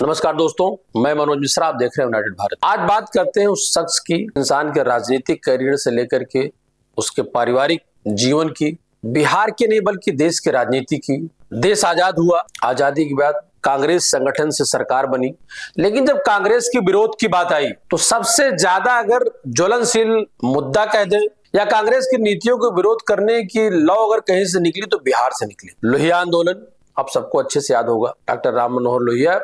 नमस्कार दोस्तों, मैं मनोज मिश्रा, आप देख रहे हैं यूनाइटेड भारत। आज बात करते हैं उस शख्स की, इंसान के राजनीतिक करियर से लेकर के उसके पारिवारिक जीवन की, बिहार के नहीं बल्कि देश की राजनीति की। देश आजाद हुआ, आजादी के बाद कांग्रेस संगठन से सरकार बनी, लेकिन जब कांग्रेस की विरोध की बात आई तो सबसे ज्यादा अगर ज्वलनशील मुद्दा कह दें या कांग्रेस की नीतियों को विरोध करने की लौ अगर कहीं से निकली तो बिहार से निकली। लोहिया आंदोलन आप सबको अच्छे से याद होगा। डॉक्टर राम मनोहर लोहिया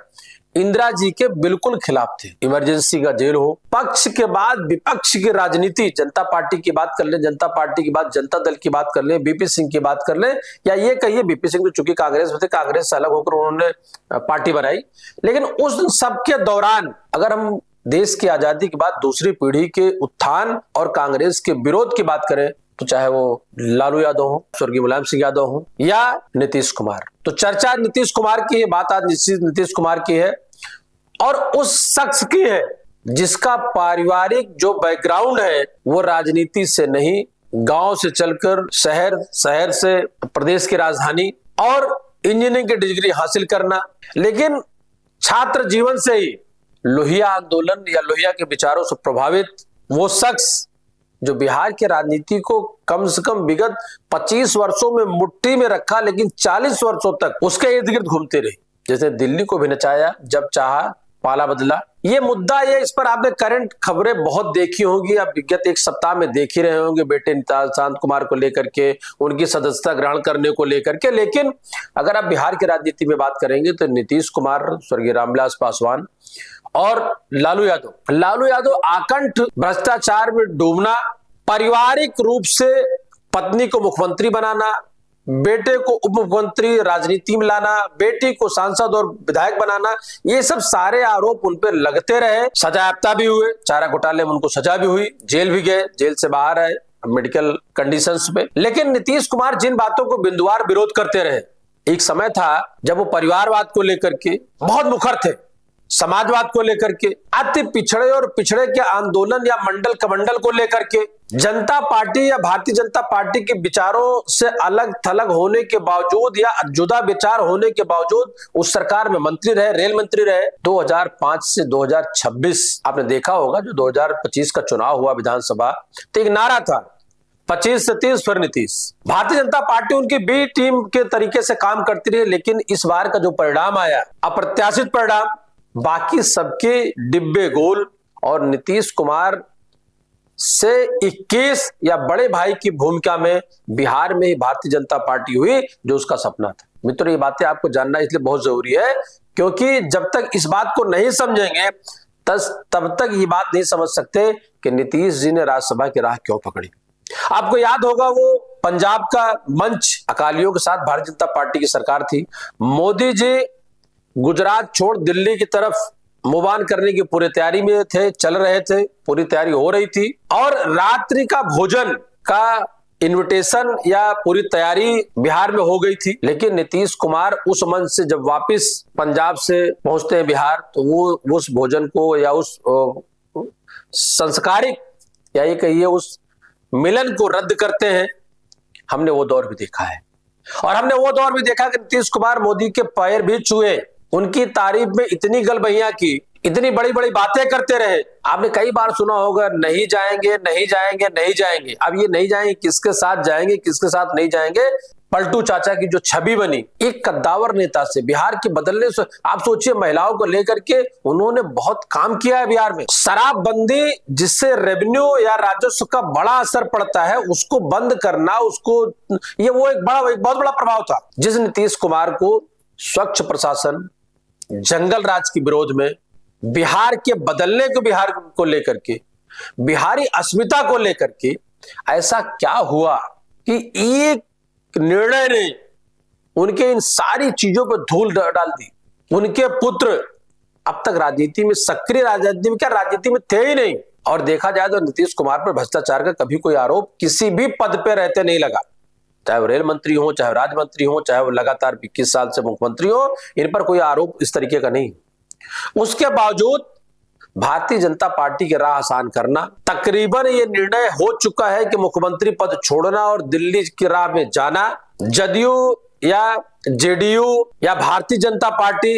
इंदिरा जी के बिल्कुल खिलाफ थे। इमरजेंसी का जेल हो, पक्ष के बाद विपक्ष की राजनीति, जनता पार्टी की बात कर ले, जनता पार्टी की बात जनता दल की बात कर ले, बीपी सिंह की बात कर ले, या ये कहिए बीपी सिंह तो चूंकि कांग्रेस में थे, कांग्रेस से अलग होकर उन्होंने पार्टी बनाई। लेकिन उस सब के दौरान अगर हम देश की आजादी के बाद दूसरी पीढ़ी के उत्थान और कांग्रेस के विरोध की बात करें तो चाहे वो लालू यादव हो, स्वर्गीय मुलायम सिंह यादव हो या नीतीश कुमार, तो चर्चा नीतीश कुमार की है, बात आज नीतीश कुमार की है और उस शख्स की है जिसका पारिवारिक जो बैकग्राउंड है वो राजनीति से नहीं, गांव से चलकर शहर, शहर से प्रदेश की राजधानी और इंजीनियरिंग की डिग्री हासिल करना। लेकिन छात्र जीवन से ही लोहिया आंदोलन या लोहिया के विचारों से प्रभावित वो शख्स जो बिहार की राजनीति को कम से कम विगत 25 वर्षों में मुट्ठी में रखा, लेकिन 40 वर्षों तक उसके इर्द गिर्द घूमते रहे। जैसे दिल्ली को भी नचाया, जब चाहा पाला बदला। ये मुद्दा, ये इस पर आपने करंट खबरें बहुत देखी होंगी, आप विगत एक सप्ताह में देख ही रहे होंगे, बेटे शांत कुमार को लेकर के, उनकी सदस्यता ग्रहण करने को लेकर के। लेकिन अगर आप बिहार की राजनीति में बात करेंगे तो नीतीश कुमार, स्वर्गीय रामविलास पासवान और लालू यादव आकंठ भ्रष्टाचार में डूबना, पारिवारिक रूप से पत्नी को मुख्यमंत्री बनाना, बेटे को उप मुख्यमंत्री राजनीति में लाना, बेटी को सांसद और विधायक बनाना, ये सब सारे आरोप उन पर लगते रहे। सजायाफ्ता भी हुए, चारा घोटाले में उनको सजा भी हुई, जेल भी गए, जेल से बाहर आए मेडिकल कंडीशंस पे। लेकिन नीतीश कुमार जिन बातों को बिंदुवार विरोध करते रहे, एक समय था जब वो परिवारवाद को लेकर के बहुत मुखर थे, समाजवाद को लेकर के, अति पिछड़े और पिछड़े के आंदोलन या मंडल कमंडल को लेकर के, जनता पार्टी या भारतीय जनता पार्टी के विचारों से अलग थलग होने के बावजूद या जुदा विचार होने के बावजूद उस सरकार में मंत्री रहे, रेल मंत्री रहे। 2005 से 2026 आपने देखा होगा, जो 2025 का चुनाव हुआ विधानसभा, तो एक नारा था 25 से 30 फिर नीतीश। भारतीय जनता पार्टी उनकी बी टीम के तरीके से काम करती रही, लेकिन इस बार का जो परिणाम आया, अप्रत्याशित परिणाम, बाकी सबके डिब्बे गोल और नीतीश कुमार से 21 या बड़े भाई की भूमिका में बिहार में ही भारतीय जनता पार्टी हुई जो उसका सपना था। मित्रों, ये बातें आपको जानना इसलिए बहुत जरूरी है क्योंकि जब तक इस बात को नहीं समझेंगे तब तक ये बात नहीं समझ सकते कि नीतीश जी ने राज्यसभा की राह क्यों पकड़ी। आपको याद होगा वो पंजाब का मंच, अकालियों के साथ भारतीय जनता पार्टी की सरकार थी। मोदी जी गुजरात छोड़ दिल्ली की तरफ मुबान करने की पूरी तैयारी में थे, चल रहे थे, पूरी तैयारी हो रही थी और रात्रि का भोजन का इनविटेशन या पूरी तैयारी बिहार में हो गई थी। लेकिन नीतीश कुमार उस मंच से जब वापस पंजाब से पहुंचते हैं बिहार, तो वो उस भोजन को या उस संस्कारिक या ये कहिए उस मिलन को रद्द करते हैं। हमने वो दौर भी देखा है और हमने वो दौर भी देखा कि नीतीश कुमार मोदी के पैर भी छुए, उनकी तारीफ में इतनी गलबहियां की, इतनी बड़ी बड़ी बातें करते रहे। आपने कई बार सुना होगा, नहीं जाएंगे नहीं जाएंगे नहीं जाएंगे। अब ये नहीं जाएंगे, किसके साथ जाएंगे किसके साथ नहीं जाएंगे, पलटू चाचा की जो छवि बनी एक कद्दावर नेता से, बिहार के बदलने से। आप सोचिए, महिलाओं को लेकर के उन्होंने बहुत काम किया है बिहार में। शराबबंदी, जिससे रेवेन्यू या राजस्व का बड़ा असर पड़ता है, उसको बंद करना, उसको ये वो एक बहुत बड़ा प्रभाव था जिस नीतीश कुमार को स्वच्छ प्रशासन, जंगल राज के विरोध में, बिहार के बदलने को, बिहार को लेकर के, बिहारी अस्मिता को लेकर के ऐसा क्या हुआ कि एक निर्णय ने उनके इन सारी चीजों पर धूल डाल दी। उनके पुत्र अब तक राजनीति में, सक्रिय राजनीति में, क्या राजनीति में थे ही नहीं। और देखा जाए तो नीतीश कुमार पर भ्रष्टाचार का कभी कोई आरोप किसी भी पद पे रहते नहीं लगा, चाहे वो रेल मंत्री हो, चाहे राज्य मंत्री हो, चाहे वो लगातार 21 साल से मुख्यमंत्री हो, इन पर कोई आरोप इस तरीके का नहीं। उसके बावजूद भारतीय जनता पार्टी की राह आसान करना, तकरीबन ये निर्णय हो चुका है कि मुख्यमंत्री पद छोड़ना और दिल्ली की राह में जाना, जदयू या जेडीयू या भारतीय जनता पार्टी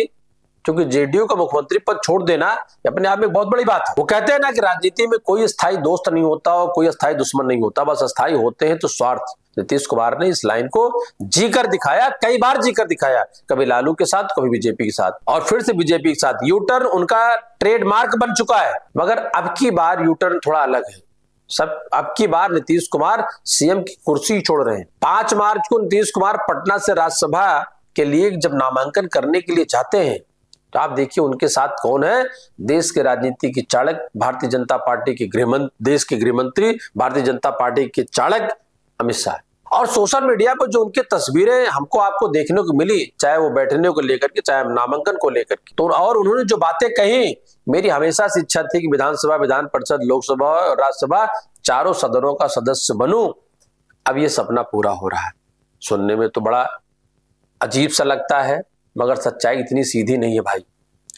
क्योंकि जेडीयू का मुख्यमंत्री पद छोड़ देना अपने आप में बहुत बड़ी बात है। वो कहते हैं ना कि राजनीति में कोई स्थायी दोस्त नहीं होता और कोई स्थायी दुश्मन नहीं होता, बस स्थायी होते हैं तो स्वार्थ। नीतीश कुमार ने इस लाइन को जी कर दिखाया, कई बार जी कर दिखाया, कभी लालू के साथ, कभी बीजेपी के साथ और फिर से बीजेपी के साथ। यू टर्न उनका ट्रेडमार्क बन चुका है। मगर अब की बार यू टर्न थोड़ा अलग है। अब की बार नीतीश कुमार सीएम की कुर्सी छोड़ रहे हैं। 5 मार्च को नीतीश कुमार पटना से राज्यसभा के लिए जब नामांकन करने के लिए जाते हैं तो आप देखिए उनके साथ कौन है। देश के राजनीति की चाणक, भारतीय जनता पार्टी के देश के गृहमंत्री, भारतीय जनता पार्टी के चाणक अमित शाह। और सोशल मीडिया पर जो उनकी तस्वीरें हमको आपको देखने को मिली, चाहे वो बैठने को लेकर के, चाहे नामांकन को लेकर के, तो और उन्होंने जो बातें कही, मेरी हमेशा से इच्छा थी कि विधानसभा, विधान परिषद, लोकसभा और राज्यसभा चारों सदनों का सदस्य बनूं। अब ये सपना पूरा हो रहा है। सुनने में तो बड़ा अजीब सा लगता है मगर सच्चाई इतनी सीधी नहीं है भाई।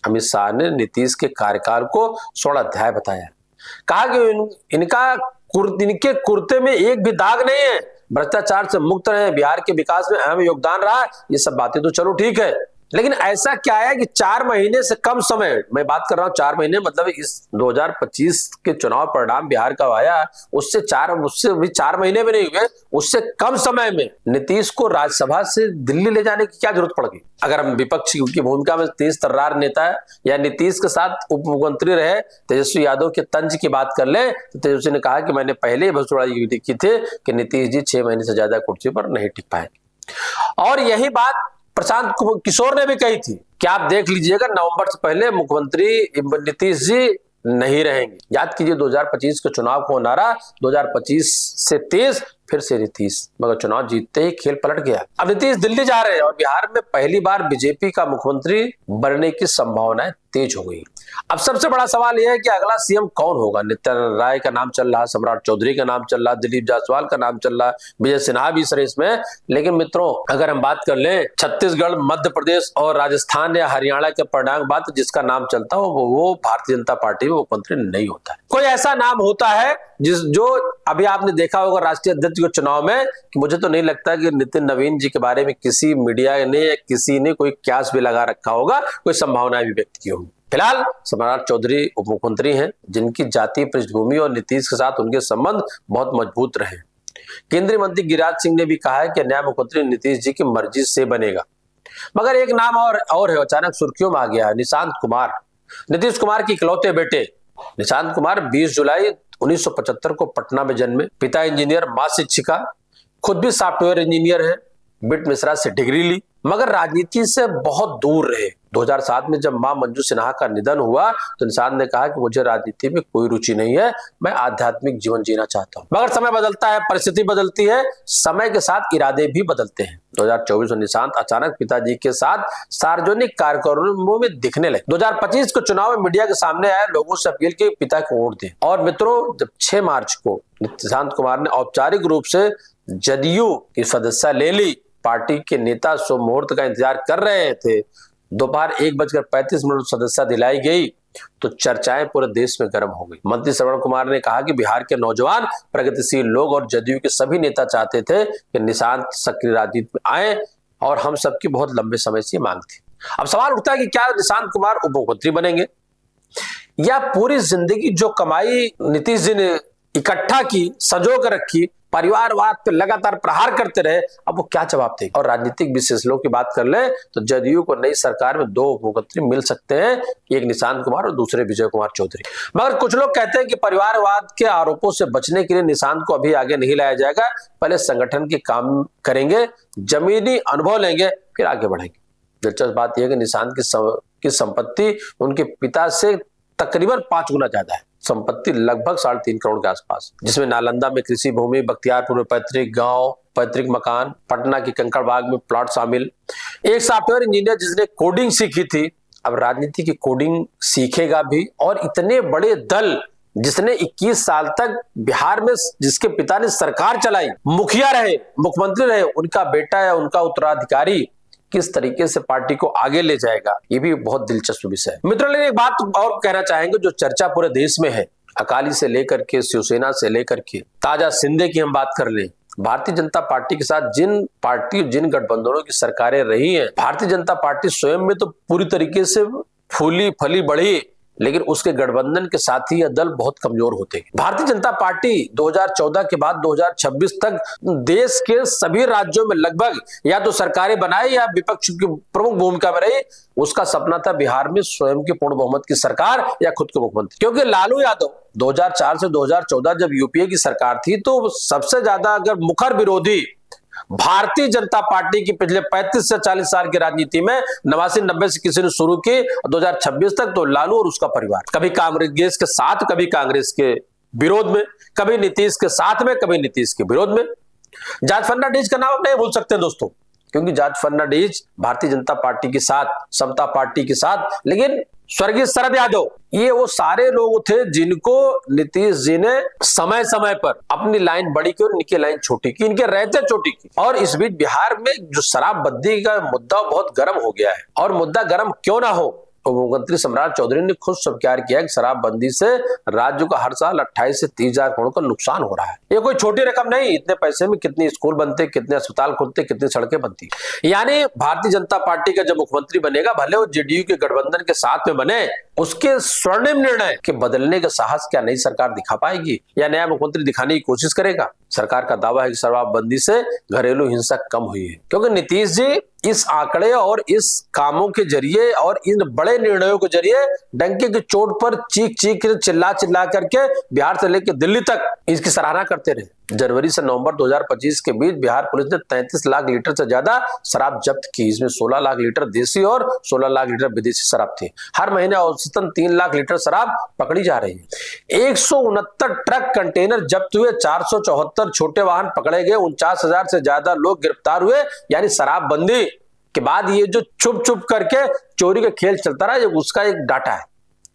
अमित शाह ने नीतीश के कार्यकाल को 16 अध्याय बताया, कहा कि इनके कुर्ते में एक भी दाग नहीं है, भ्रष्टाचार से मुक्त रहे, बिहार के विकास में अहम योगदान रहा। ये सब बातें तो चलो ठीक है, लेकिन ऐसा क्या है कि 4 महीने से कम समय, मैं बात कर रहा हूं 4 महीने मतलब इस 2025 के चुनाव परिणाम बिहार का आया, उससे भी 4 महीने में नहीं हुए, उससे कम समय में नीतीश को राज्यसभा से दिल्ली ले जाने की क्या जरूरत पड़ गई। अगर हम विपक्ष की भूमिका में तेज तर्रार नेता है या नीतीश के साथ उप मुख्यमंत्री रहे तेजस्वी यादव के तंज की बात कर ले तो तेजस्वी ने कहा कि मैंने पहले ही भविष्यवाणी की थी कि नीतीश जी 6 महीने से ज्यादा कुर्सी पर नहीं टिक पाएंगे। और यही बात प्रशांत किशोर ने भी कही थी कि आप देख लीजिएगा नवंबर से पहले मुख्यमंत्री नीतीश जी नहीं रहेंगे। याद कीजिए 2025 के चुनाव को नारा 2025 से 23 फिर से नीतीश, मगर चुनाव जीतते ही खेल पलट गया। अब नीतीश दिल्ली जा रहे हैं और बिहार में पहली बार बीजेपी का मुख्यमंत्री बनने की संभावनाएं तेज हो गई। अब सबसे बड़ा सवाल यह है कि अगला सीएम कौन होगा। नित्यानंद राय का नाम चल रहा, सम्राट चौधरी का नाम चल रहा, दिलीप जायसवाल का नाम चल रहा, विजय सिन्हा भी इस रेस में। लेकिन मित्रों अगर हम बात कर लें छत्तीसगढ़, मध्य प्रदेश और राजस्थान या हरियाणा के परिणाम के बाद जिसका नाम चलता हो वो भारतीय जनता पार्टी में मुख्यमंत्री नहीं होता है। कोई ऐसा नाम होता है जो अभी आपने देखा होगा राष्ट्रीय अध्यक्ष के चुनाव में, कि मुझे तो नहीं लगता कि नितिन नवीन जी के बारे में किसी मीडिया ने या किसी ने कोई क्यास भी लगा रखा होगा, कोई संभावना भी व्यक्त की होगी। फिलहाल सम्राट चौधरी उप मुख्यमंत्री हैं जिनकी जातीय पृष्ठभूमि और नीतीश के साथ उनके संबंध बहुत मजबूत रहे। केंद्रीय मंत्री गिरिराज सिंह ने भी कहा है कि नया मुख्यमंत्री नीतीश जी की मर्जी से बनेगा। मगर एक नाम और है, अचानक सुर्खियों में आ गया, निशांत कुमार। नीतीश कुमार के इकलौते बेटे निशांत कुमार 20 जुलाई 1975 को पटना में जन्मे। पिता इंजीनियर, मां शिक्षिका, खुद भी सॉफ्टवेयर इंजीनियर है, बिट मिश्रा से डिग्री ली, मगर राजनीति से बहुत दूर रहे। 2007 में जब मां मंजू सिन्हा का निधन हुआ तो निशांत ने कहा कि मुझे राजनीति में कोई रुचि नहीं है, मैं आध्यात्मिक जीवन जीना चाहता हूं। मगर समय बदलता है, परिस्थिति बदलती है, समय के साथ इरादे भी बदलते हैं। 2024 में निशांत अचानक पिताजी के साथ सार्वजनिक कार्यक्रमों में दिखने लगे। 2025 के चुनाव में मीडिया के सामने आए, लोगों से अपील की पिता को वोट दें। और मित्रों जब 6 मार्च को निशांत कुमार ने औपचारिक रूप से जदयू की सदस्यता ले ली, पार्टी के नेता शुभ मुहूर्त का इंतजार कर रहे थे, दोपहर 1:35 सदस्यता दिलाई गई तो चर्चाएं पूरे देश में गर्म हो गई। मंत्री श्रवण कुमार ने कहा कि बिहार के नौजवान, प्रगतिशील लोग और जदयू के सभी नेता चाहते थे कि निशांत सक्रिय राजनीति में आए और हम सबकी बहुत लंबे समय से मांग थी। अब सवाल उठता है कि क्या निशांत कुमार उप मुख्यमंत्री बनेंगे या पूरी जिंदगी जो कमाई नीतीश जी ने इकट्ठा की, संजो कर रखी, परिवारवाद पे लगातार प्रहार करते रहे, अब वो क्या जवाब देंगे। और राजनीतिक विश्लेषकों की बात कर ले तो जदयू को नई सरकार में 2 उप मुख्यमंत्री मिल सकते हैं, एक निशांत कुमार और दूसरे विजय कुमार चौधरी। मगर कुछ लोग कहते हैं कि परिवारवाद के आरोपों से बचने के लिए निशांत को अभी आगे नहीं लाया जाएगा, पहले संगठन के काम करेंगे, जमीनी अनुभव लेंगे, फिर आगे बढ़ेंगे। दिलचस्प बात यह है कि निशांत की संपत्ति उनके पिता से तकरीबन 5 गुना ज्यादा है। संपत्ति लगभग 3.5 करोड़ के आसपास, जिसमें नालंदा में कृषि भूमि, बख्तियारपुर में पैतृक गांव, पैतृक मकान, पटना की कंकड़बाग में प्लॉट शामिल। एक सॉफ्टवेयर इंजीनियर जिसने कोडिंग सीखी थी, अब राजनीति की कोडिंग सीखेगा भी। और इतने बड़े दल जिसने 21 साल तक बिहार में, जिसके पिता ने सरकार चलाई, मुखिया रहे, मुख्यमंत्री रहे, उनका बेटा या उनका उत्तराधिकारी किस तरीके से पार्टी को आगे ले जाएगा, ये भी बहुत दिलचस्प विषय है। मित्रों एक बात और कहना चाहेंगे जो चर्चा पूरे देश में है, अकाली से लेकर के शिवसेना से लेकर के ताजा शिंदे की हम बात कर लें, भारतीय जनता पार्टी के साथ जिन गठबंधनों की सरकारें रही हैं, भारतीय जनता पार्टी स्वयं में तो पूरी तरीके से फूली फली बढ़ी, लेकिन उसके गठबंधन के साथ ही यह दल बहुत कमजोर होते हैं। भारतीय जनता पार्टी 2014 के बाद 2026 तक देश के सभी राज्यों में लगभग या तो सरकारें बनाए या विपक्ष की प्रमुख भूमिका में रही। उसका सपना था बिहार में स्वयं की पूर्ण बहुमत की सरकार या खुद के मुख्यमंत्री, क्योंकि लालू यादव 2004 से 2014 जब यूपीए की सरकार थी तो सबसे ज्यादा अगर मुखर विरोधी भारतीय जनता पार्टी की पिछले 35 से 40 साल की राजनीति में 89-90 से किसी ने शुरू की, 2026 तक तो लालू और उसका परिवार कभी कांग्रेस के साथ, कभी कांग्रेस के विरोध में, कभी नीतीश के साथ में, कभी नीतीश के विरोध में। जॉर्ज फर्नांडिस का नाम आप नहीं भूल सकते दोस्तों, क्योंकि जॉर्ज फर्नांडिस भारतीय जनता पार्टी के साथ, समता पार्टी के साथ, लेकिन स्वर्गीय शरद यादव, ये वो सारे लोग थे जिनको नीतीश जी ने समय समय पर अपनी लाइन बड़ी की और इनकी लाइन छोटी की, इनके रहते छोटी की। और इस बीच बिहार में जो शराबबंदी का मुद्दा बहुत गर्म हो गया है, और मुद्दा गर्म क्यों ना हो, तो मुख्यमंत्री सम्राट चौधरी ने खुद स्वीकार किया कि शराबबंदी से राज्य का हर साल 28 से 30 हजार करोड़ का नुकसान हो रहा है। ये कोई छोटी रकम नहीं, इतने पैसे में कितने स्कूल बनते, कितने अस्पताल खुलते, कितनी सड़कें बनती। यानी भारतीय जनता पार्टी का जब मुख्यमंत्री बनेगा, भले वो जेडीयू के गठबंधन के साथ में बने, उसके स्वर्णिम निर्णय के बदलने का साहस क्या नई सरकार दिखा पाएगी या नया मुख्यमंत्री दिखाने की कोशिश करेगा? सरकार का दावा है कि शराबबंदी से घरेलू हिंसा कम हुई है, क्योंकि नीतीश जी इस आंकड़े और इस कामों के जरिए और इन बड़े निर्णयों के जरिए डंके की चोट पर चीख चिल्ला करके बिहार से लेकर दिल्ली तक इसकी सराहना करते रहे। जनवरी से नवंबर 2025 के बीच बिहार पुलिस ने 33 लाख लीटर से ज्यादा शराब जब्त की। इसमें 16 लाख लीटर देसी और 16 लाख लीटर विदेशी शराब थी। हर महीने औसतन 3 लाख लीटर शराब पकड़ी जा रही है। 169 ट्रक कंटेनर जब्त हुए, 474 छोटे वाहन पकड़े गए, 49,000 से ज्यादा लोग गिरफ्तार हुए। यानी शराबबंदी के बाद ये जो छुप करके चोरी का खेल चलता रहा, ये उसका एक डाटा है।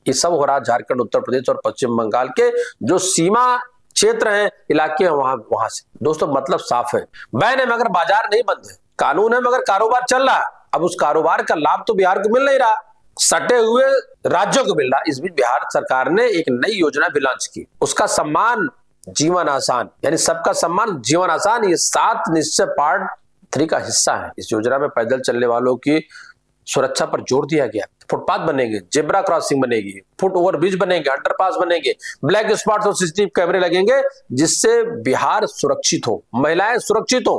ये सब हो रहा झारखंड, उत्तर प्रदेश और पश्चिम बंगाल के जो सीमा क्षेत्र हैं, इलाके हैं, वहां से। दोस्तों मतलब साफ है, बैन है मगर बाजार नहीं बंद है, कानून है मगर कारोबार चल रहा है। अब उस कारोबार का लाभ तो बिहार को मिल नहीं रहा, सटे हुए राज्यों को मिल रहा। इस बीच बिहार सरकार ने एक नई योजना भी लॉन्च की, उसका सम्मान जीवन आसान, यानी सबका सम्मान जीवन आसान। ये 7 निश्चय पार्ट 3 का हिस्सा है। इस योजना में पैदल चलने वालों की सुरक्षा पर जोर दिया गया। फुटपाथ बनेंगे, जेब्रा क्रॉसिंग बनेगी, फुट ओवर ब्रिज बनेंगे, अंडरपास बनेंगे, ब्लैक स्पॉट्स और सीसीटीवी कैमरे लगेंगे, जिससे बिहार सुरक्षित हो, महिलाएं सुरक्षित हो।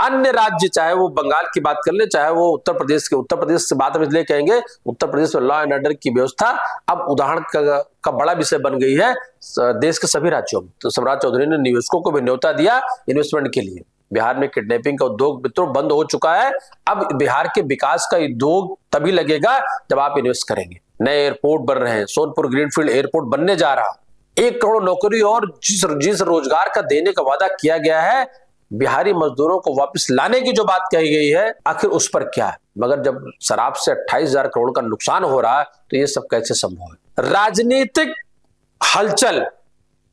अन्य राज्य, चाहे वो बंगाल की बात कर ले, चाहे वो उत्तर प्रदेश से बात में इसलिए कहेंगे, उत्तर प्रदेश में लॉ एंड ऑर्डर की व्यवस्था अब उदाहरण का बड़ा विषय बन गई है देश के सभी राज्यों में। तो सम्राट चौधरी ने निवेशकों को भी न्योता दिया इन्वेस्टमेंट के लिए। बिहार में किडनैपिंग का उद्योग मित्रों बंद हो चुका है। अब बिहार के विकास का उद्योग तभी लगेगा जब आप इन्वेस्ट करेंगे। नए एयरपोर्ट बन रहे हैं, सोनपुर ग्रीनफील्ड एयरपोर्ट बनने जा रहा, 1 करोड़ नौकरी और जिस रोजगार का देने का वादा किया गया है, बिहारी मजदूरों को वापस लाने की जो बात कही गई है, आखिर उस पर क्या है? मगर जब शराब से 28,000 करोड़ का नुकसान हो रहा है तो ये सब कैसे संभव है? राजनीतिक हलचल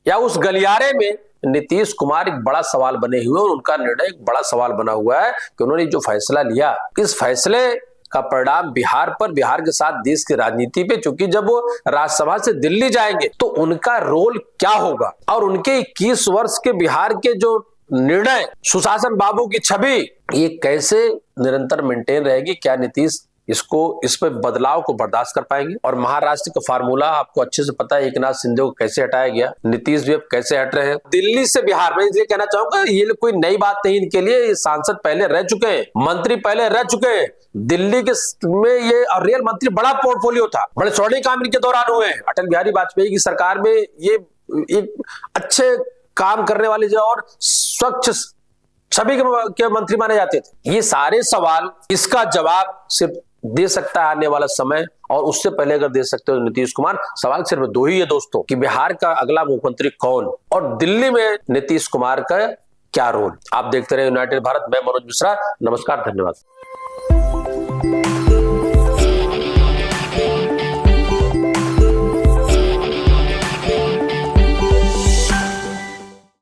या उस गलियारे में नीतीश कुमार एक बड़ा सवाल बने हुए, और उनका निर्णय एक बड़ा सवाल बना हुआ है कि उन्होंने जो फैसला लिया, इस फैसले का परिणाम बिहार पर, बिहार के साथ देश की राजनीति पे, क्योंकि जब वो राज्यसभा से दिल्ली जाएंगे तो उनका रोल क्या होगा, और उनके 21 वर्ष के बिहार के जो निर्णय, सुशासन बाबू की छवि, ये कैसे निरंतर मेंटेन रहेगी? क्या नीतीश इस पे बदलाव को बर्दाश्त कर पाएंगे? और महाराष्ट्र का फार्मूला आपको अच्छे से पता है, एकनाथ शिंदे को कैसे हटाया गया, नीतीश भी अब कैसे हट रहे हैं। दिल्ली से बिहार में इसलिए कहना चाहूंगा, ये कोई नई बात नहीं इनके लिए। सांसद पहले रह चुके हैं, मंत्री पहले रह चुके हैं दिल्ली के में, ये और रेल मंत्री बड़ा पोर्टफोलियो था, बड़े स्वर्णिम काम इनके दौरान हुए हैं। अटल बिहारी वाजपेयी की सरकार में ये एक अच्छे काम करने वाले जो और स्वच्छ छवि के मंत्री माने जाते थे। ये सारे सवाल, इसका जवाब सिर्फ दे सकता है आने वाला समय, और उससे पहले अगर दे सकते हो नीतीश कुमार। सवाल सिर्फ 2 ही है दोस्तों, कि बिहार का अगला मुख्यमंत्री कौन, और दिल्ली में नीतीश कुमार का क्या रोल। आप देखते रहे यूनाइटेड भारत। मैं मनोज मिश्रा, नमस्कार, धन्यवाद।